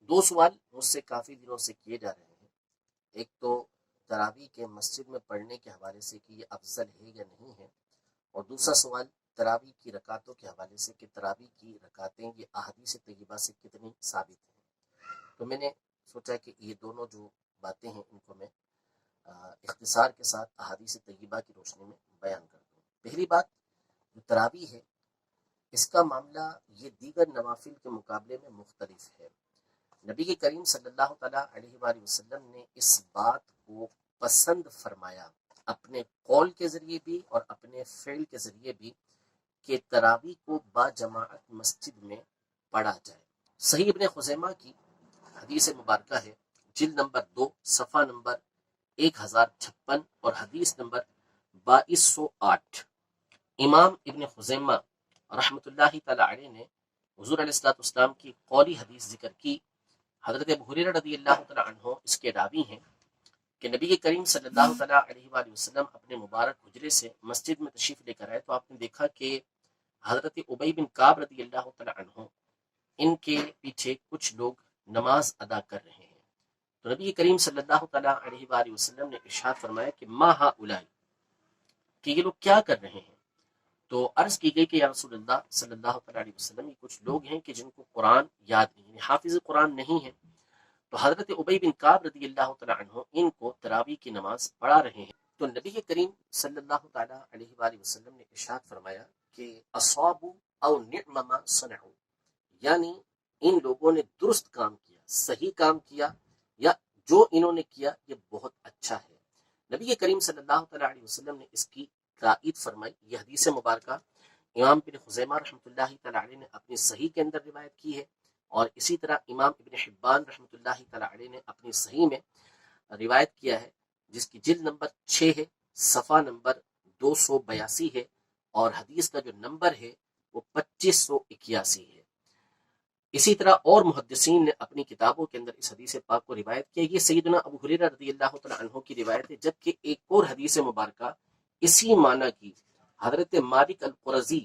دو سوال مجھ سے کافی دنوں سے کیے جا رہے ہیں۔ ایک تو تراویح کے مسجد میں پڑھنے کے حوالے سے کہ یہ افضل ہے یا نہیں ہے، اور دوسرا سوال تراویح کی رکعتوں کے حوالے سے کہ تراویح کی رکعتیں یہ احادیث طیبہ سے کتنی ثابت ہیں۔ تو میں نے سوچا کہ یہ دونوں جو باتیں ہیں ان کو میں اختصار کے ساتھ احادیث طیبہ کی روشنی میں بیان کر دوں۔ پہلی بات، جو تراویح ہے اس کا معاملہ یہ دیگر نوافل کے مقابلے میں مختلف ہے۔ نبی کریم صلی اللہ تعالیٰ علیہ وآلہ وسلم نے اس بات کو پسند فرمایا اپنے قول کے ذریعے بھی اور اپنے فعل کے ذریعے بھی کہ تراویح کو با جماعت مسجد میں پڑھا جائے۔ صحیح ابن خزیمہ کی حدیث مبارکہ ہے، جلد نمبر 2 صفحہ نمبر 1056 اور حدیث نمبر 2208۔ امام ابن خزیمہ رحمۃ اللہ تعالی علیہ نے حضور علیہ السلام کی قولی حدیث ذکر کی۔ حضرت ابو ہریرہ رضی اللہ تعالی عنہ اس کے راوی ہیں کہ نبی کریم صلی اللہ تعالی علیہ وآلہ وسلم اپنے مبارک حجرے سے مسجد میں تشریف لے کر آئے تو آپ نے دیکھا کہ حضرت ابی بن کعب رضی اللہ تعالی عنہ ان کے پیچھے کچھ لوگ نماز ادا کر رہے ہیں۔ تو نبی کریم صلی اللہ تعالی علیہ وآلہ وسلم نے ارشاد فرمایا کہ ما ہؤلاء، کہ یہ لوگ کیا کر رہے ہیں؟ تو عرض کی گئی کہ یا رسول اللہ صلی اللہ علیہ وسلم، یہ کچھ لوگ ہیں کہ جن کو قرآن یاد نہیں، یعنی حافظ قرآن نہیں ہے۔ تو حضرت ابی بن کعب رضی اللہ تعالی عنہ ان کو تراویح کی نماز پڑھا رہے ہیں۔ تو نبی کریم صلی اللہ تعالی علیہ وآلہ وسلم نے ارشاد فرمایا کہ اصابوا او نعم ما صنعوا، یعنی ان لوگوں نے درست کام کیا، صحیح کام کیا، یا جو انہوں نے کیا یہ بہت اچھا ہے۔ نبی کریم صلی اللہ تعالی علیہ وسلم نے اس کی تائید فرمائی۔ یہ حدیث مبارکہ امام ابن خزیمہ رحمۃ اللہ تعالی علیہ نے اپنی صحیح کے اندر روایت کی ہے، اور اسی طرح امام ابن حبان رحمۃ اللہ تعالی علیہ نے اپنی صحیح میں روایت کیا ہے، جس کی جلد نمبر 6 ہے، صفحہ نمبر 282 ہے، اور حدیث کا جو نمبر ہے وہ 2581 ہے۔ اسی طرح اور محدثین نے اپنی کتابوں کے اندر اس حدیث پاک کو روایت کیا۔ یہ سیدنا ابو ہریرہ رضی اللہ تعالی عنہ کی روایت ہے، جبکہ ایک اور حدیث مبارکہ اسی معنی کی حضرت مالک القرظی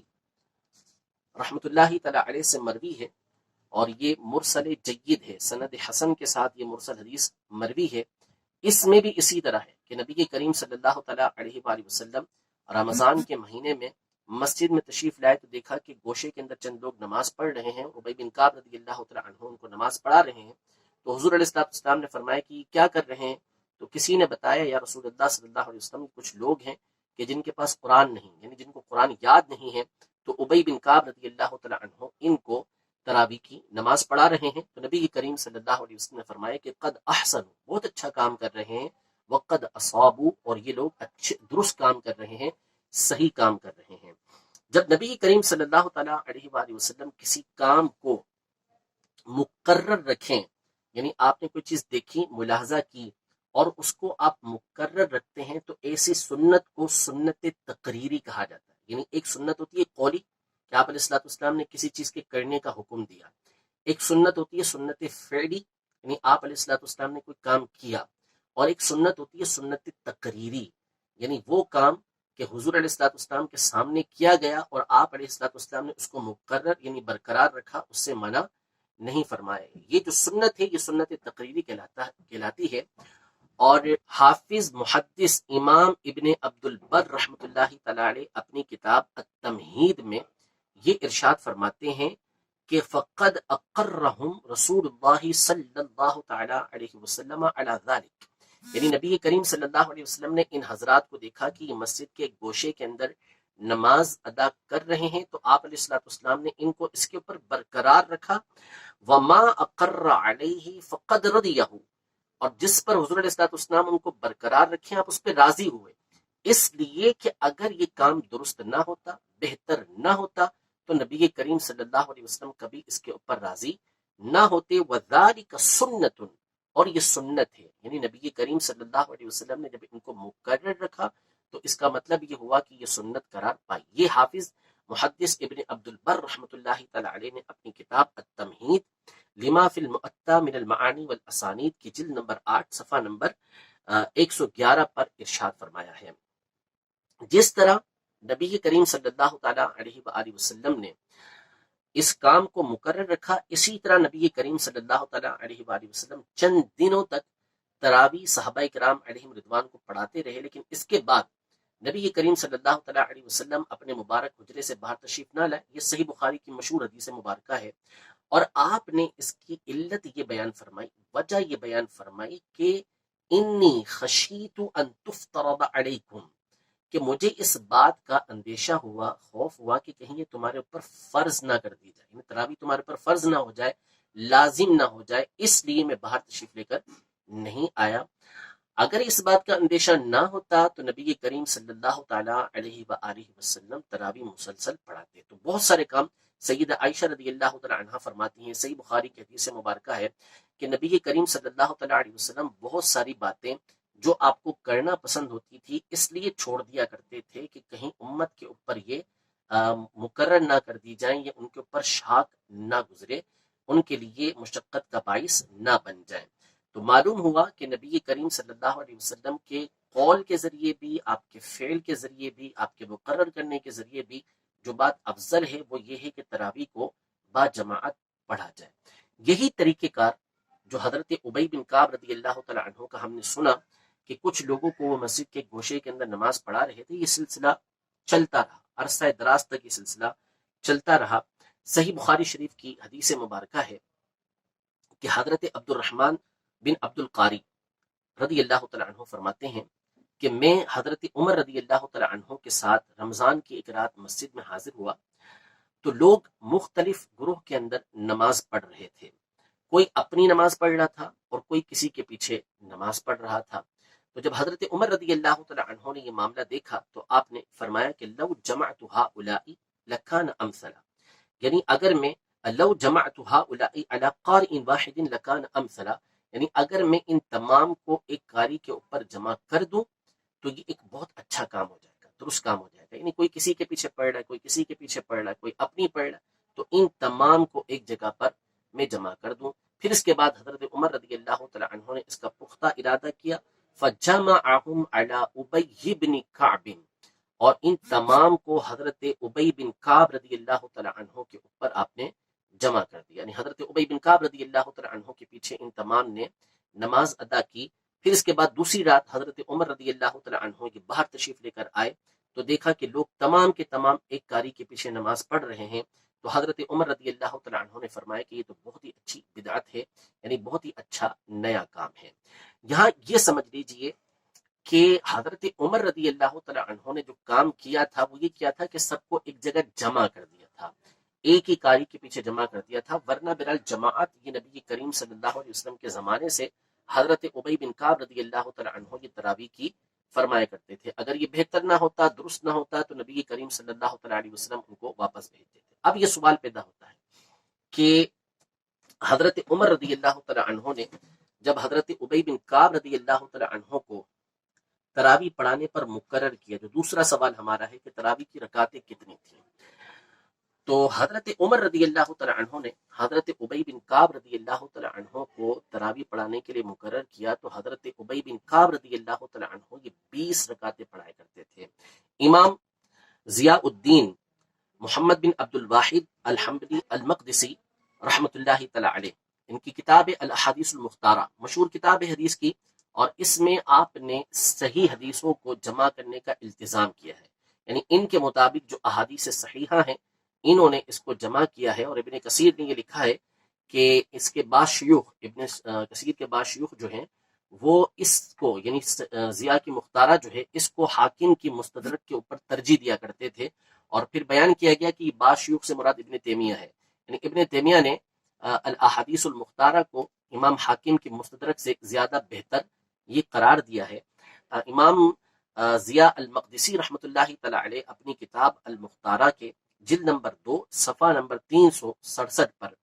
رحمۃ اللہ تعالی علیہ سے مروی ہے، اور یہ مرسل جید ہے، سند حسن کے ساتھ یہ مرسل حدیث مروی ہے۔ اس میں بھی اسی طرح ہے کہ نبی کریم صلی اللہ تعالی علیہ وآلہ وسلم رمضان کے مہینے میں مسجد میں تشریف لائے تو دیکھا کہ گوشے کے اندر چند لوگ نماز پڑھ رہے ہیں۔ ابی بن کعب رضی اللہ تعالی عنہ ان کو نماز پڑھا رہے ہیں۔ تو حضور علیہ السلام نے فرمایا کہ یہ کیا کر رہے ہیں؟ تو کسی نے بتایا یا رسول اللہ صلی اللہ علیہ وسلم، کچھ لوگ ہیں کہ جن کے پاس قرآن نہیں، یعنی جن کو قرآن یاد نہیں ہے، تو ابی بن کعب رضی اللہ تعالی عنہ ان کو تراویح کی نماز پڑھا رہے ہیں۔ تو نبی کریم صلی اللہ علیہ وسلم نے فرمایا کہ قد احسن، بہت اچھا کام کر رہے ہیں، وقد اصابوا، اور یہ لوگ اچھے درست کام کر رہے ہیں، صحیح کام کر رہے ہیں۔ جب نبی کریم صلی اللہ تعالیٰ علیہ وآلہ وسلم کسی کام کو مقرر رکھیں، یعنی آپ نے کوئی چیز دیکھی، ملاحظہ کی، اور اس کو آپ مقرر رکھتے ہیں، تو ایسی سنت کو سنت تقریری کہا جاتا ہے۔ یعنی ایک سنت ہوتی ہے قولی کہ آپ علیہ السلام نے کسی چیز کے کرنے کا حکم دیا، ایک سنت ہوتی ہے سنت فعلی، یعنی آپ علیہ السلام نے کوئی کام کیا، اور ایک سنت ہوتی ہے سنت تقریری، یعنی وہ کام کہ حضور علیہ السلام کے سامنے کیا گیا اور آپ علیہ السلام نے اس کو مقرر یعنی برقرار رکھا، اس سے منع نہیں فرمایا۔ یہ جو سنت ہے یہ سنت تقریری کہلاتی ہے۔ اور حافظ محدث امام ابن عبد البر رحمۃ اللہ تعالی علیہ اپنی کتاب التمہید میں یہ ارشاد فرماتے ہیں کہ فقد اقرہم رسول اللہ صلی اللہ تعالی علیہ وسلم علی ذلک، یعنی نبی کریم صلی اللہ علیہ وسلم نے ان حضرات کو دیکھا کہ یہ مسجد کے گوشے کے اندر نماز ادا کر رہے ہیں، تو آپ علیہ السلام نے ان کو اس کے اوپر برقرار رکھا۔ وما اقر علیہ فقد رضیہ، اور جس پر حضور علیہ السلام ان کو برقرار رکھیں آپ اس پہ راضی ہوئے، اس لیے کہ اگر یہ کام درست نہ ہوتا، بہتر نہ ہوتا، تو نبی کریم صلی اللہ علیہ وسلم کبھی اس کے اوپر راضی نہ ہوتے۔ وذالک سنت، اور یہ سنت ہے، یعنی نبی کریم صلی اللہ علیہ وسلم نے جب ان کو مقرر رکھا تو اس کا مطلب یہ ہوا کہ یہ سنت قرار پائی۔ یہ حافظ محدث ابن عبد البر رحمۃ اللہ تعالی علیہ نے اپنی کتاب التمہید لما فی المؤطا من المعانی والاسانید کی جلد نمبر 8 صفحہ نمبر 111 پر ارشاد فرمایا ہے۔ جس طرح نبی کریم صلی اللہ تعالی علیہ وآلہ وسلم نے اس کام کو مقرر رکھا۔ اسی طرح نبی کریم صلی اللہ تعالیٰ علیہ وآلہ وسلم چند دنوں تک تراویح صحابہ کرام علیہم رضوان کو پڑھاتے رہے، لیکن اس کے بعد نبی کریم صلی اللہ تعالیٰ علیہ وسلم اپنے مبارک حجرے سے باہر تشریف نہ لائے۔ یہ صحیح بخاری کی مشہور حدیث مبارکہ ہے، اور آپ نے اس کی علت یہ بیان فرمائی، وجہ یہ بیان فرمائی کہ انی خشیت ان تفترض علیکم، کہ مجھے اس بات کا اندیشہ ہوا، خوف ہوا کہ کہیں یہ تمہارے اوپر فرض نہ کر دی جائے، یعنی تراویح تمہارے اوپر فرض نہ ہو جائے، لازم نہ ہو جائے، اس لیے میں باہر تشریف لے کر نہیں آیا۔ اگر اس بات کا اندیشہ نہ ہوتا تو نبی کریم صلی اللہ تعالیٰ علیہ وآلہ وسلم تراویح مسلسل پڑھاتے۔ تو بہت سارے کام سیدہ عائشہ رضی اللہ تعالیٰ عنہ فرماتی ہیں، صحیح بخاری کی حدیث مبارکہ ہے کہ نبی کریم صلی اللہ تعالیٰ علیہ وسلم بہت ساری باتیں جو آپ کو کرنا پسند ہوتی تھی اس لیے چھوڑ دیا کرتے تھے کہ کہیں امت کے اوپر یہ مقرر نہ کر دی جائیں یا ان کے اوپر شاق نہ گزرے، ان کے لیے مشقت کا باعث نہ بن جائیں۔ تو معلوم ہوا کہ نبی کریم صلی اللہ علیہ وسلم کے قول کے ذریعے بھی، آپ کے فعل کے ذریعے بھی، آپ کے مقرر کرنے کے ذریعے بھی جو بات افضل ہے وہ یہ ہے کہ تراویح کو با جماعت پڑھا جائے۔ یہی طریقہ کار جو حضرت ابی بن کعب رضی اللہ تعالیٰ عنہ کا ہم نے سنا کہ کچھ لوگوں کو وہ مسجد کے گوشے کے اندر نماز پڑھا رہے تھے، یہ سلسلہ چلتا رہا، عرصہ دراز تک یہ سلسلہ چلتا رہا۔ صحیح بخاری شریف کی حدیث مبارکہ ہے کہ حضرت عبد الرحمن بن عبد القاری رضی اللہ تعالیٰ عنہ فرماتے ہیں کہ میں حضرت عمر رضی اللہ تعالیٰ عنہ کے ساتھ رمضان کی ایک رات مسجد میں حاضر ہوا، تو لوگ مختلف گروہ کے اندر نماز پڑھ رہے تھے، کوئی اپنی نماز پڑھ رہا تھا اور کوئی کسی کے پیچھے نماز پڑھ رہا تھا۔ تو جب حضرت عمر رضی اللہ تعالیٰ عنہ نے یہ معاملہ دیکھا تو آپ نے فرمایا کہ لو جمعت هؤلاء لکان امثلا، یعنی اگر میں لو جمعت هؤلاء على قارئ واحد لکان امثلا، یعنی اگر میں ان تمام کو ایک قاری کے اوپر جمع کر دوں تو یہ ایک بہت اچھا کام ہو جائے گا، درست کام ہو جائے گا، یعنی کوئی کسی کے پیچھے پڑھ رہا ہے، کوئی کسی کے پیچھے پڑھ رہا ہے، کوئی اپنی پڑھ رہا ہے، تو ان تمام کو ایک جگہ پر میں جمع کر دوں۔ پھر اس کے بعد حضرت عمر رضی اللہ تعالیٰ عنہ نے اس کا پختہ ارادہ کیا، فجمعهم على ابی بن کعب، اور ان تمام کو حضرت ابی بن کعب رضی اللہ تعالیٰ عنہ کے اوپر آپ نے جمع کر دیا، یعنی حضرت ابی بن کعب رضی اللہ تعالیٰ عنہ کے پیچھے ان تمام نے نماز ادا کی۔ پھر اس کے بعد دوسری رات حضرت عمر رضی اللہ تعالیٰ عنہ یہ باہر تشریف لے کر آئے تو دیکھا کہ لوگ تمام کے تمام ایک قاری کے پیچھے نماز پڑھ رہے ہیں، تو حضرت عمر رضی اللہ تعالیٰ عنہ نے فرمایا کہ یہ تو بہت ہی اچھی بدعت ہے، یعنی بہت ہی اچھا نیا کام ہے۔ یہاں یہ سمجھ لیجئے کہ حضرت عمر رضی اللہ تعالیٰ عنہ نے جو کام کیا تھا وہ یہ کیا تھا کہ سب کو ایک جگہ جمع کر دیا تھا، ایک ہی قاری کے پیچھے جمع کر دیا تھا، ورنہ برال جماعت یہ نبی کریم صلی اللہ علیہ وسلم کے زمانے سے حضرت ابی بن کعب رضی اللہ تعالیٰ عنہ یہ تراویح کی فرمایا کرتے تھے۔ اگر یہ بہتر نہ ہوتا، درست نہ ہوتا، تو نبی کریم صلی اللہ تعالیٰ علیہ وسلم ان کو واپس بھیج دیتے۔ اب یہ سوال پیدا ہوتا ہے کہ حضرت عمر رضی اللہ تعالیٰ عنہ نے جب حضرت ابی بن کعب رضی اللہ تعالیٰ عنہ کو تراویح پڑھانے پر مقرر کیا، جو دوسرا سوال ہمارا ہے کہ تراویح کی رکعتیں کتنی تھیں، تو حضرت عمر رضی اللہ تعالیٰ عنہ نے حضرت ابی بن کعب رضی اللہ تعالیٰ عنہ کو تراویح پڑھانے کے لیے مقرر کیا، تو حضرت ابی بن کعب رضی اللہ تعالیٰ عنہ یہ 20 رکعتیں پڑھایا کرتے تھے۔ امام ضیاء الدین محمد بن عبد الواحد الحنبلی المقدسی رحمۃ اللہ تعالیٰ علیہ، ان کی کتاب الاحادیث المختارہ مشہور کتاب ہے حدیث کی، اور اس میں آپ نے صحیح حدیثوں کو جمع کرنے کا التزام کیا ہے، یعنی ان کے مطابق جو احادیث صحیحہ ہیں انہوں نے اس کو جمع کیا ہے۔ اور ابن کثیر نے یہ لکھا ہے کہ اس کے بعض شیوخ، ابن کثیر کے بعض شیوخ جو ہیں وہ اس کو یعنی ضیاء کی مختارہ جو ہے اس کو حاکم کی مستدرک کے اوپر ترجیح دیا کرتے تھے، اور پھر بیان کیا گیا کہ بعض شیوخ سے مراد ابن تیمیہ ہے، یعنی ابن تیمیہ نے الاحادیث المختارہ کو امام حاکم کی مستدرک سے زیادہ بہتر یہ قرار دیا ہے۔ امام ضیاء المقدسی رحمۃ اللہ تعالیٰ علیہ اپنی کتاب المختارہ کے جلد نمبر 2 صفحہ نمبر 367 پر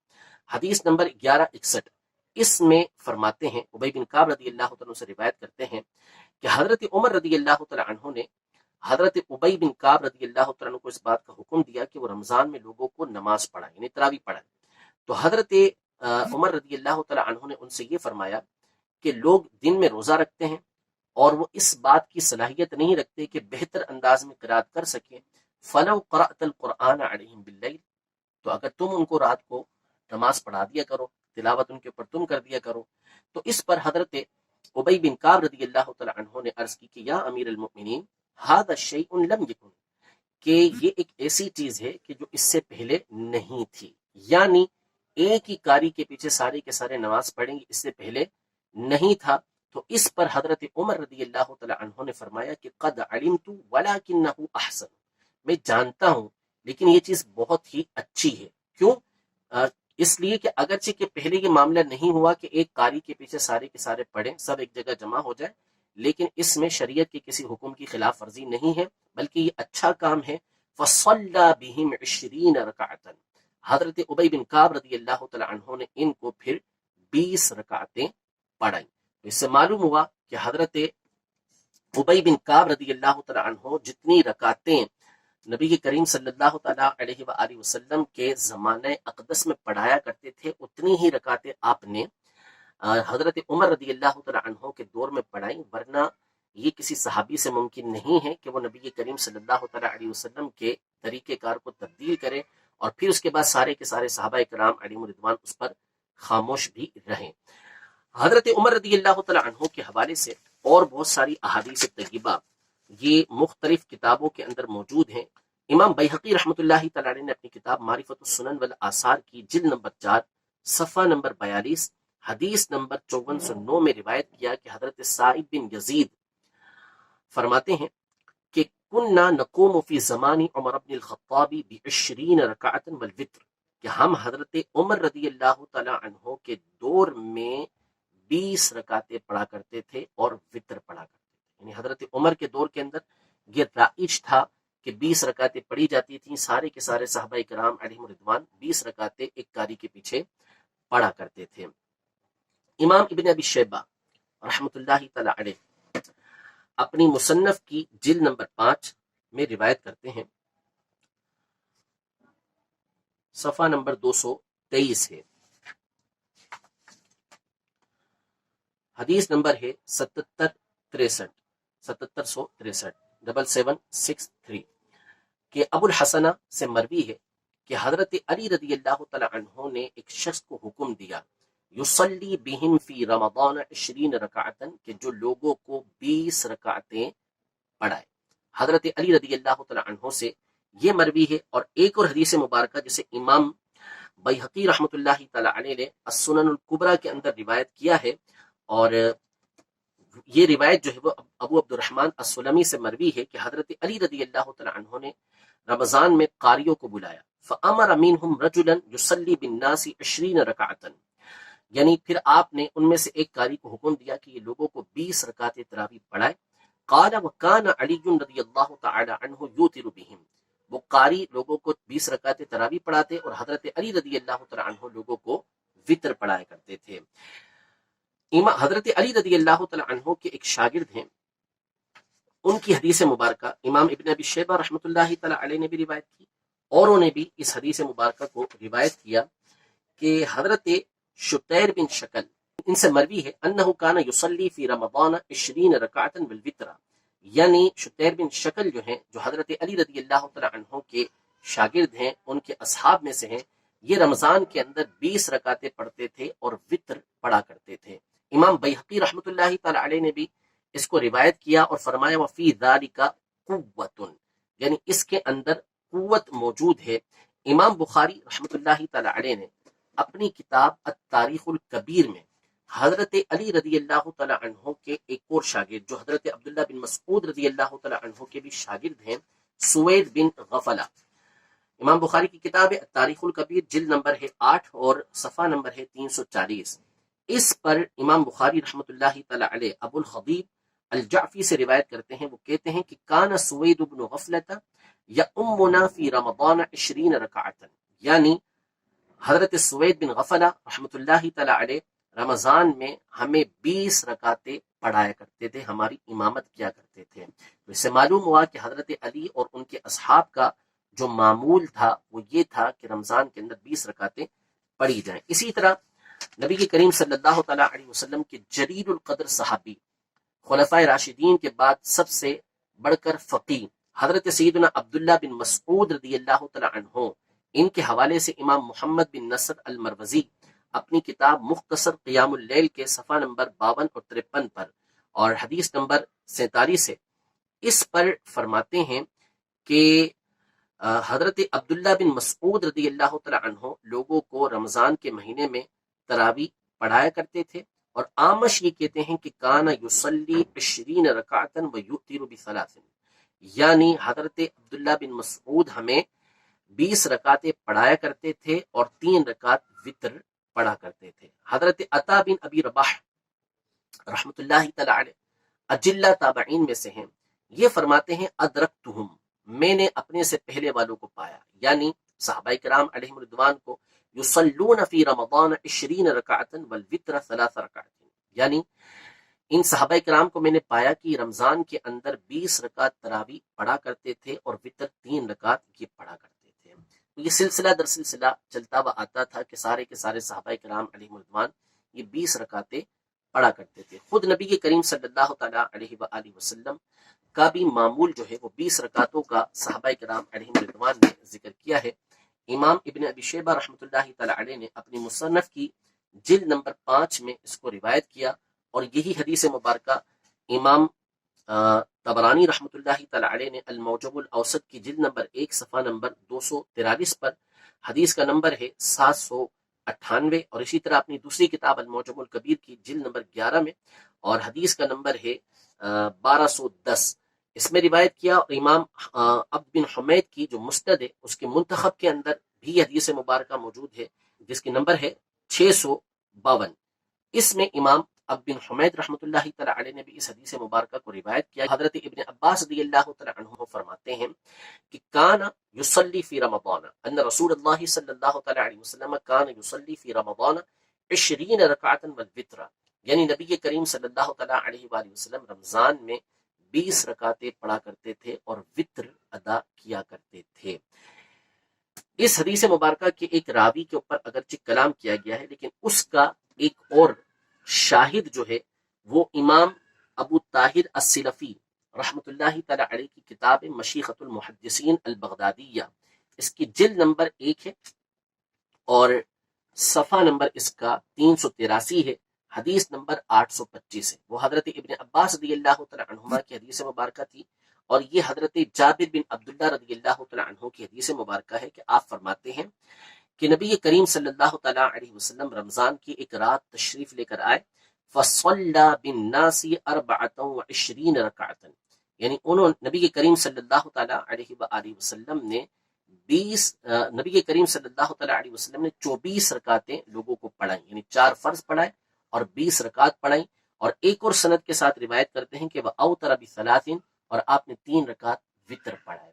حدیث نمبر 1161 اس میں فرماتے ہیں، ابی بن کعب رضی اللہ عنہ سے روایت کرتے ہیں کہ حضرت عمر رضی اللہ تعالیٰ عنہ نے حضرت ابی بن کعب رضی اللہ تعالیٰ عنہ کو اس بات کا حکم دیا کہ وہ رمضان میں لوگوں کو نماز پڑھائیں، یعنی تراویح پڑھائیں۔ تو حضرت عمر رضی اللہ تعالیٰ عنہ نے ان سے یہ فرمایا کہ لوگ دن میں روزہ رکھتے ہیں اور وہ اس بات کی صلاحیت نہیں رکھتے کہ بہتر انداز میں قرات کر سکیں، فلو قرأت القرآن علیہم باللیل، تو اگر تم ان کو رات کو نماز پڑھا دیا کرو، تلاوت ان کے اوپر تم کر دیا کرو۔ تو اس پر حضرت ابی بن کعب رضی اللہ تعالی عنہ نے عرض کی کہ یا امیر المؤمنین ھذا شیء لم یکن، کہ یہ ایک ایسی چیز ہے کہ جو اس سے پہلے نہیں تھی، یعنی ایک ہی قاری کے پیچھے سارے کے سارے نماز پڑھیں گے، اس سے پہلے نہیں تھا۔ تو اس پر حضرت عمر رضی اللہ تعالی عنہ نے فرمایا کہ قد علمت ولکنہ احسن، میں جانتا ہوں لیکن یہ چیز بہت ہی اچھی ہے۔ کیوں؟ اس لیے کہ اگرچہ کہ پہلے یہ معاملہ نہیں ہوا کہ ایک قاری کے پیچھے سارے کے سارے پڑھیں، سب ایک جگہ جمع ہو جائے، لیکن اس میں شریعت کے کسی حکم کی خلاف ورزی نہیں ہے، بلکہ یہ اچھا کام ہے۔ فصلی بہم 20 رکعتا، حضرت ابی بن کعب رضی اللہ تعالی عنہ نے ان کو پھر 20 رکعتیں پڑھائیں۔ اس سے معلوم ہوا کہ حضرت ابی بن کعب رضی اللہ تعالی عنہ جتنی رکعتیں نبی کریم صلی اللہ تعالیٰ علیہ وآلہ وسلم کے زمانہ اقدس میں پڑھایا کرتے تھے، اتنی ہی رکعتیں آپ نے حضرت عمر رضی اللہ تعالیٰ عنہ کے دور میں پڑھائیں، ورنہ یہ کسی صحابی سے ممکن نہیں ہے کہ وہ نبی کریم صلی اللہ تعالیٰ علیہ وسلم کے طریقہ کار کو تبدیل کرے اور پھر اس کے بعد سارے کے سارے صحابہ کرام علیہم رضوان اس پر خاموش بھی رہیں۔ حضرت عمر رضی اللہ تعالیٰ عنہ کے حوالے سے اور بہت ساری احادیث طیبہ یہ مختلف کتابوں کے اندر موجود ہیں۔ امام بیہقی رحمۃ اللہ تعالیٰ علیہ نے اپنی کتاب معرفت السنن والآثار کی جلد نمبر 4 صفحہ نمبر 42 حدیث نمبر 5409 میں روایت کیا کہ حضرت سعید بن یزید فرماتے ہیں کہ کننا نقوم فی زمان عمر بن الخطاب ب20 رکعتا والوتر، کہ ہم حضرت عمر رضی اللہ تعالیٰ عنہ کے دور میں 20 رکعتیں پڑھا کرتے تھے اور وتر پڑھا کرتے تھے، یعنی حضرت عمر کے دور کے اندر یہ رائج تھا کہ 20 رکعتیں پڑھی جاتی تھیں، سارے کے سارے صحابہ کرام علیہم رضوان 20 رکعتیں ایک قاری کے پیچھے پڑھا کرتے تھے۔ امام ابن ابی شیبہ رحمۃ اللہ تعالی علیہ اپنی مصنف کی جلد نمبر 5 میں روایت کرتے ہیں، صفحہ نمبر 223 ہے، حدیث نمبر ہے 7763 کہ ابو الحسنہ سے مروی ہے کہ حضرت علی رضی اللہ تعالی عنہ نے ایک شخص کو حکم دیا یصلی بہم فی رمضان 20 رکعتا، کہ جو لوگوں کو 20 رکعتیں پڑھائے۔ حضرت علی رضی اللہ تعالی عنہ سے یہ مروی ہے، اور ایک اور حدیث مبارکہ جسے امام بیہقی رحمۃ اللہ تعالی علیہ نے السنن الکبریٰ کے اندر روایت کیا ہے، اور یہ روایت جو ہے وہ ابو عبد الرحمن السلمی سے مروی ہے کہ حضرت علی رضی اللہ تعالی عنہ نے رمضان میں قاریوں کو بلایا، فامر منہم رجلا یصلی بالناس 20 رکعتا، یعنی پھر آپ نے ان میں سے ایک قاری کو حکم دیا کہ یہ لوگوں کو 20 رکعت تراویح پڑھائے۔ قال وکان علی رضی اللہ تعالی عنہ یوتر بہم، وہ قاری لوگوں کو 20 رکعت تراویح پڑھاتے اور حضرت علی رضی اللہ تعالی عنہ لوگوں کو وتر پڑھایا کرتے تھے۔ حضرت علی رضی اللہ تعالی عنہ کے ایک شاگرد ہیں، ان کی حدیث مبارکہ امام ابن ابی شیبہ رحمۃ اللہ تعالی علیہ نے بھی روایت کی، اوروں نے بھی اس حدیث مبارکہ کو روایت کیا کہ حضرت شتیر بن شکل ان سے مروی ہے انہ کان یصلی فی رمضان 20 رکعتا والوتر، یعنی شتیر بن شکل جو ہیں، جو حضرت علی رضی اللہ تعالی عنہ کے شاگرد ہیں، ان کے اصحاب میں سے ہیں، یہ رمضان کے اندر 20 رکعتیں پڑھتے تھے اور وتر پڑھا کرتے تھے۔ امام بیہقی رحمۃ اللہ تعالی علیہ نے بھی اس کو روایت کیا اور فرمایا وفی ذالک قوۃ، یعنی اس کے اندر قوت موجود ہے۔ امام بخاری رحمۃ اللہ تعالی علیہ نے اپنی کتاب التاریخ الکبیر میں حضرت علی رضی اللہ تعالی عنہ کے ایک اور شاگرد جو حضرت عبداللہ بن مسعود رضی اللہ تعالی عنہ کے بھی شاگرد ہیں، سوید بن غفلہ، امام بخاری کی کتاب التاریخ الکبیر جلد نمبر ہے 8 اور صفحہ نمبر ہے 340، اس پر امام بخاری رحمۃ اللہ تعالی علیہ ابو الخبیب الجعفی سے روایت کرتے ہیں، وہ کہتے ہیں کہ کان سوید بن غفلہ یؤمنا فی رمضان 20 رکعتا، یعنی حضرت سوید بن غفلہ رحمۃ اللہ تعالی علیہ رمضان میں ہمیں 20 رکعتیں پڑھایا کرتے تھے، ہماری امامت کیا کرتے تھے۔ تو اس سے معلوم ہوا کہ حضرت علی اور ان کے اصحاب کا جو معمول تھا وہ یہ تھا کہ رمضان کے اندر 20 رکعتیں پڑھی جائیں۔ اسی طرح نبی کریم صلی اللہ تعالیٰ علیہ وسلم کے جلیل القدر صحابی، خلفائے راشدین کے بعد سب سے بڑھ کر فقیہ حضرت سیدنا عبداللہ بن مسعود رضی اللہ تعالیٰ عنہ ان کے حوالے سے امام محمد بن نصر المروزی اپنی کتاب مختصر قیام اللیل کے صفحہ نمبر 52 اور 53 پر اور حدیث نمبر 47 سے اس پر فرماتے ہیں کہ حضرت عبداللہ بن مسعود رضی اللہ تعالی عنہ لوگوں کو رمضان کے مہینے میں تراویح پڑھایا کرتے تھے، اور آمش یہ کہتے ہیں کہ کانا یصلی 20 رکعتا ویؤتر بثلاث، یعنی حضرت عبداللہ بن مسعود ہمیں 20 رکعتیں پڑھایا کرتے تھے اور 3 رکعت وطر پڑھا کرتے تھے۔ حضرت عطا بن ابی رباح رحمۃ اللہ تعالی علیہ اجلہ تابعین میں سے ہیں، یہ فرماتے ہیں ادرکتہم، میں نے اپنے سے پہلے والوں کو پایا، یعنی صحابہ کرام علیہم رضوان کو، یصلون فی رمضان 20 رکعتا والوتر 3 رکعات، یعنی ان صحابہ کرام کو میں نے پایا کہ رمضان کے اندر 20 رکعت تراویح پڑھا کرتے تھے اور وتر 3 رکعت یہ پڑھا کرتے تھے۔ یہ سلسلہ در سلسلہ چلتا ہوا آتا تھا کہ سارے کے سارے صحابہ کرام علیہم رضوان یہ 20 رکعتیں پڑھا کرتے تھے۔ خود نبی کریم صلی اللہ تعالیٰ علیہ وآلہ وسلم کا بھی معمول جو ہے وہ 20 رکعتوں کا صحابہ کرام علیہم رضوان نے ذکر کیا ہے۔ امام ابن ابی شیبہ رحمۃ اللہ تعالیٰ علیہ نے اپنی مصنف کی جلد نمبر 5 میں اس کو روایت کیا، اور یہی حدیث مبارکہ امام طبرانی رحمۃ اللہ تعالیٰ علیہ نے المعجم الاوسط کی جلد نمبر 1 صفحہ نمبر 243 پر حدیث کا نمبر ہے 798، اور اسی طرح اپنی دوسری کتاب المعجم الکبیر کی جلد نمبر 11 میں اور حدیث کا نمبر ہے 1210 اس میں روایت کیا، اور امام عبد بن حمید کی جو مسند ہے اس کے منتخب کے اندر بھی حدیث مبارکہ موجود ہے جس کی نمبر ہے 652۔ اس میں امام اب بن حمید رحمۃ اللہ تعالیٰ علیہ نے بھی اس حدیث مبارکہ کو روایت کیا۔ حضرت ابن عباس رضی اللہ تعالیٰ عنہ فرماتے ہیں کہ کان یصلی فی رمضان ان رسول اللہ صلی اللہ تعالیٰ علیہ وسلم کان یصلی فی رمضان 20 رکعتا والوتر، یعنی نبی کریم صلی اللہ تعالیٰ علیہ وآلہ وسلم رمضان میں 20 رکعتیں پڑھا کرتے تھے اور وتر ادا کیا کرتے تھے۔ اس حدیث مبارکہ کے ایک راوی کے اوپر اگرچہ کلام کیا گیا ہے، لیکن اس کا ایک اور شاہد جو ہے وہ امام ابو طاہر السلفی رحمۃ اللہ تعالی علیہ کی کتاب مشیخۃ المحدثین البغدادیہ، اس کی جلد نمبر 1 ہے اور صفحہ نمبر اس کا 383 ہے، حدیث نمبر 825 ہے۔ وہ حضرت ابن عباس رضی اللہ تعالی عنہما کی حدیث مبارکہ تھی، اور یہ حضرت جابر بن عبداللہ رضی اللہ تعالی عنہ کی حدیث مبارکہ ہے کہ آپ فرماتے ہیں کہ نبی کریم صلی اللہ تعالیٰ علیہ وسلم رمضان کی ایک رات تشریف لے کر آئے، فصلی بالناس 24 رکعتا، یعنی نبی کریم صلی اللہ تعالیٰ علیہ وآلہ وسلم نے 24 رکعتیں لوگوں کو پڑھائیں، یعنی 4 فرض پڑھائے اور 20 رکعت پڑھائیں، اور ایک اور سند کے ساتھ روایت کرتے ہیں کہ وَأَوْتَرَ بِثَلَاثٍ، اور آپ نے 3 رکعت وتر پڑھائے۔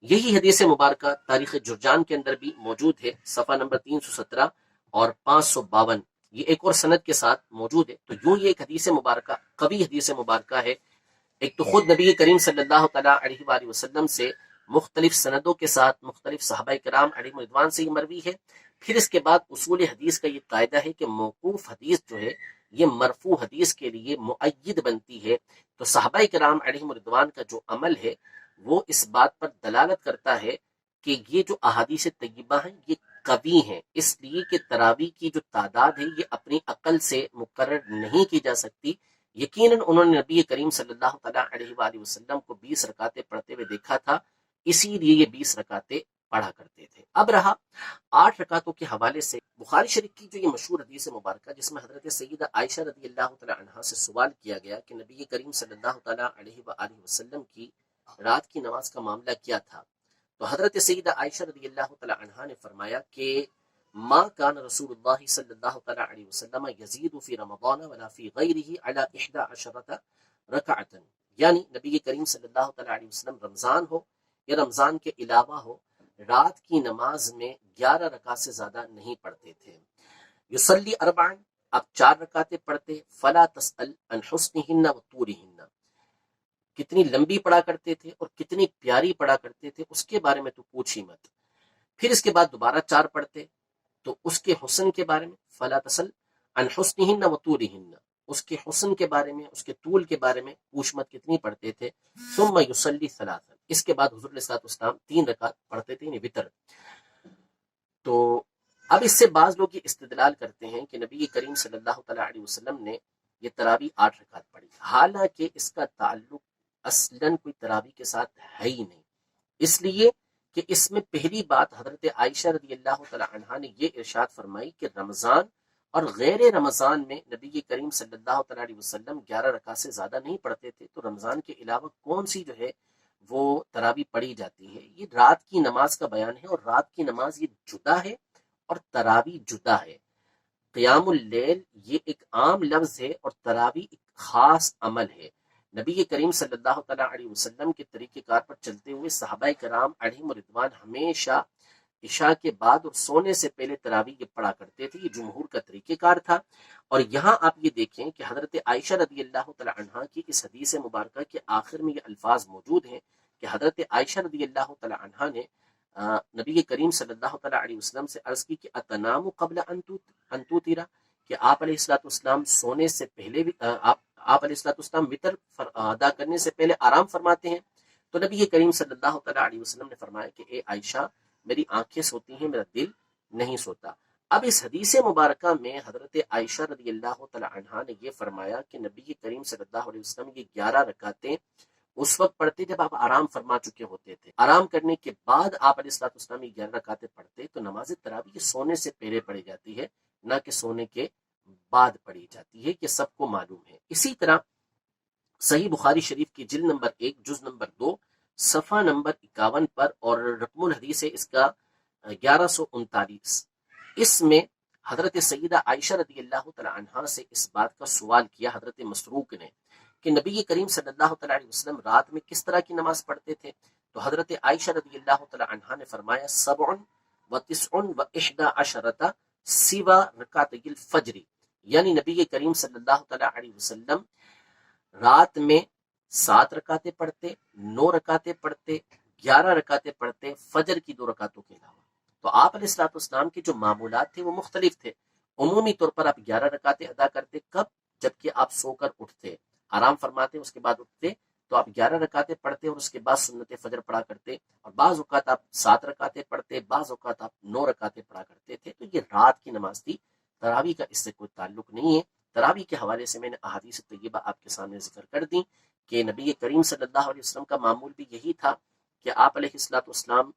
یہی حدیث مبارکہ تاریخ جرجان کے اندر بھی موجود ہے، صفحہ نمبر 317 اور 552، یہ ایک اور سند کے ساتھ موجود ہے۔ تو یوں یہ ایک حدیث مبارکہ قوی حدیث مبارکہ ہے۔ ایک تو خود نبی کریم صلی اللہ تعالیٰ علیہ وآلہ وسلم سے مختلف سندوں کے ساتھ مختلف صحابہ کرام علیہ رضوان سے یہ مروی ہے، پھر اس کے بعد اصول حدیث کا یہ قاعدہ ہے کہ موقوف حدیث جو ہے یہ مرفوع حدیث کے لیے مؤید بنتی ہے۔ تو صحابہ کرام علیہ رضوان کا جو عمل ہے وہ اس بات پر دلالت کرتا ہے کہ یہ جو احادیث طیبہ ہیں یہ قوی ہیں، اس لیے کہ تراویح کی جو تعداد ہے یہ اپنی عقل سے مقرر نہیں کی جا سکتی۔ یقیناً انہوں نے نبی کریم صلی اللہ تعالیٰ علیہ وآلہ وسلم کو 20 رکعتیں پڑھتے ہوئے دیکھا تھا، اسی لیے یہ 20 رکعتیں پڑھا کرتے تھے۔ اب رہا 8 رکعتوں کے حوالے سے بخاری شریف کی جو یہ مشہور حدیث مبارکہ جس میں حضرت سیدہ عائشہ رضی اللہ تعالیٰ عنہا سے سوال کیا گیا کہ نبی کریم صلی اللہ تعالیٰ علیہ وآلہ وسلم کی رات کی نماز کا معاملہ کیا تھا، تو حضرت سیدہ عائشہ رضی اللہ تعالیٰ عنہا نے فرمایا کہ ما کان رسول اللہ صلی اللہ تعالیٰ علیہ وسلم یزید فی رمضان ولا فی غیرہ علی 11 رکعتا، یعنی نبی کریم صلی اللہ تعالیٰ علیہ وسلم رمضان ہو یا رمضان کے علاوہ ہو رات کی نماز میں 11 رکعت سے زیادہ نہیں پڑھتے تھے۔ یصلی 4، اب 4 رکعتیں پڑھتے، فلا تسأل عن حسنہن و طولہن، کتنی لمبی پڑھا کرتے تھے اور کتنی پیاری پڑھا کرتے تھے اس کے بارے میں تو پوچھ ہی مت۔ پھر اس کے بعد دوبارہ 4 پڑھتے تو اس کے حسن کے بارے میں، فلا تسأل عن حسنہن و طولہن، اس کے حسن کے بارے میں، اس کے طول کے بارے میں پوچھ مت کتنی پڑھتے تھے۔ ثم یصلی 3، اس کے بعد حضور علیہ الصلوۃ والسلام 3 رکعت پڑھتے تھے، یعنی وتر۔ تو اب اس سے بعض لوگ یہ استدلال کرتے ہیں کہ نبی کریم صلی اللہ تعالیٰ علیہ وسلم نے یہ تراویح 8 رکعت پڑھی، حالانکہ اس کا تعلق اصلاً کوئی تراویح کے ساتھ ہے ہی نہیں، اس لیے کہ اس میں پہلی بات حضرت عائشہ رضی اللہ تعالیٰ عنہا نے یہ ارشاد فرمائی کہ رمضان اور غیر رمضان میں نبی کریم صلی اللہ تعالیٰ علیہ وسلم 11 رکعت سے زیادہ نہیں پڑھتے تھے، تو رمضان کے علاوہ کون سی جو ہے وہ تراویح پڑھی جاتی ہے؟ یہ رات کی نماز کا بیان ہے، اور رات کی نماز یہ جدا ہے اور تراویح جدا ہے۔ قیام اللیل یہ ایک عام لفظ ہے اور تراویح ایک خاص عمل ہے۔ نبی کریم صلی اللہ تعالیٰ علیہ وسلم کے طریقہ کار پر چلتے ہوئے صحابہ کرام علیہم رضوان ہمیشہ عشاء کے بعد اور سونے سے پہلے تراویح یہ پڑھا کرتے تھے، یہ جمہور کا طریقہ کار تھا۔ اور یہاں آپ یہ دیکھیں کہ حضرت عائشہ رضی اللہ تعالیٰ عنہا کی اس حدیث مبارکہ کے آخر میں یہ الفاظ موجود ہیں کہ حضرت عائشہ رضی اللہ تعالیٰ عنہا نے نبی کریم صلی اللہ تعالیٰ علیہ وسلم سے عرض کی کہ اتنام قبل ان توتیرا، کہ آپ علیہ الصلوۃ والسلام سونے سے پہلے بھی آپ علیہ الصلوۃ والسلام وتر ادا کرنے سے پہلے آرام فرماتے ہیں؟ تو نبی کریم صلی اللہ تعالیٰ علیہ وسلم نے فرمایا کہ اے عائشہ، میری آنکھیں سوتی ہیں، میرا دل نہیں سوتا۔ اب اس حدیث مبارکہ میں حضرت عائشہ رضی اللہ تعالیٰ عنہا نے یہ فرمایا کہ نبی کریم صلی اللہ علیہ وسلم یہ 11 رکعتیں اس وقت پڑھتے جب آپ آرام فرما چکے ہوتے تھے، آرام کرنے کے بعد آپ علیہ الصلوۃ والسلام یہ 11 رکعتیں پڑھتے، تو نماز تراویح یہ سونے سے پہلے پڑھی جاتی ہے، نہ کہ سونے کے بعد پڑھی جاتی ہے، یہ سب کو معلوم ہے۔ اسی طرح صحیح بخاری شریف کی جلد نمبر 1 جز نمبر 2 صفحہ نمبر 51 پر، اور رقم الحدیث ہے اس کا 1139، اس میں حضرت سیدہ عائشہ رضی اللہ تعالیٰ عنہا سے اس بات کا سوال کیا حضرت مسروق نے کہ نبی کریم صلی اللہ تعالیٰ علیہ وسلم رات میں کس طرح کی نماز پڑھتے تھے؟ تو حضرت عائشہ رضی اللہ تعالیٰ عنہا نے فرمایا 7 و 9 و 11 سوا رکعتي الفجر، یعنی نبی کریم صلی اللہ تعالیٰ علیہ وسلم رات میں 7 رکعتیں پڑھتے، 9 رکعتیں پڑھتے، 11 رکعتیں پڑھتے فجر کی 2 رکعتوں کے علاوہ۔ تو آپ علیہ الصلوۃ والسلام کے جو معمولات تھے وہ مختلف تھے۔ عمومی طور پر آپ 11 رکعتیں ادا کرتے، کب؟ جبکہ آپ سو کر اٹھتے، آرام فرماتے، اس کے بعد اٹھتے تو آپ 11 رکعتیں پڑھتے اور اس کے بعد سنت فجر پڑھا کرتے، اور بعض اوقات آپ 7 رکعتیں پڑھتے، بعض اوقات آپ 9 رکعتیں پڑھا کرتے تھے۔ تو یہ رات کی نماز تھی، تراویح کا اس سے کوئی تعلق نہیں ہے۔ تراویح کے حوالے سے میں نے احادیث طیبہ آپ کے سامنے ذکر کر دی کہ نبی کریم صلی اللہ علیہ وسلم کا معمول بھی یہی تھا کہ آپ علیہ الصلوۃ والسلام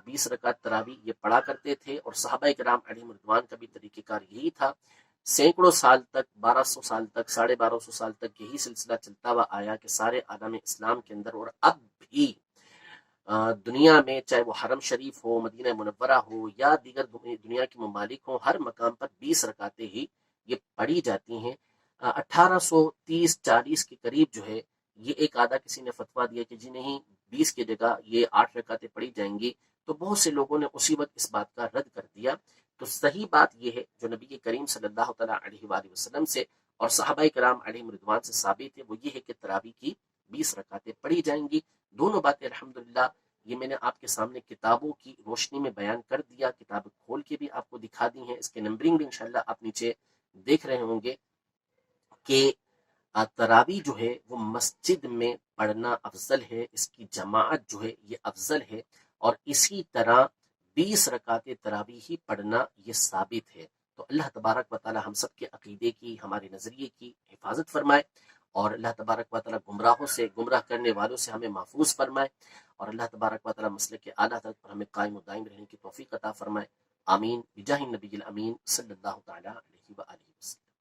20 رکعت تراویح یہ پڑھا کرتے تھے، اور صحابہ کرام علیہم رضوان کا بھی طریقہ کار یہی تھا۔ سینکڑوں سال تک، 1200 سال تک، 1250 سال تک یہی سلسلہ چلتا ہوا آیا کہ سارے عالم اسلام کے اندر، اور اب بھی دنیا میں چاہے وہ حرم شریف ہو، مدینہ منورہ ہو، یا دیگر دنیا کے ممالک ہوں، ہر مقام پر 20 رکعتیں ہی یہ پڑھی جاتی ہیں۔ 1830-40 کے قریب جو ہے یہ ایک آدھا کسی نے فتویٰ دیا کہ جی نہیں، 20 کی جگہ یہ 8 رکعتیں پڑھی جائیں گی، تو بہت سے لوگوں نے اسی وقت اس بات کا رد کر دیا۔ تو صحیح بات یہ ہے جو نبی کریم صلی اللہ تعالیٰ علیہ وآلہ وسلم سے اور صحابہ کرام علیہم رضوان سے ثابت ہے، وہ یہ ہے کہ تراویح کی 20 رکعتیں پڑھی جائیں گی۔ دونوں باتیں الحمدللہ یہ میں نے آپ کے سامنے کتابوں کی روشنی میں بیان کر دیا، کتاب کھول کے بھی آپ کو دکھا دی ہیں، اس کے نمبرنگ بھی انشاءاللہ آپ نیچے دیکھ رہے ہوں گے کہ تراویح جو ہے وہ مسجد میں پڑھنا افضل ہے، اس کی جماعت جو ہے یہ افضل ہے، اور اسی طرح 20 رکعتیں تراویح ہی پڑھنا یہ ثابت ہے۔ تو اللہ تبارک و تعالی ہم سب کے عقیدے کی، ہمارے نظریے کی حفاظت فرمائے، اور اللہ تبارک و تعالی گمراہوں سے، گمراہ کرنے والوں سے ہمیں محفوظ فرمائے، اور اللہ تبارک و تعالی مسلک اعلیٰ حضرت پر ہمیں قائم و دائم رہنے کی توفیق عطا فرمائے۔ آمین بجاہ النبی الامین صلی اللہ تعالی علیہ وآلہ وسلم۔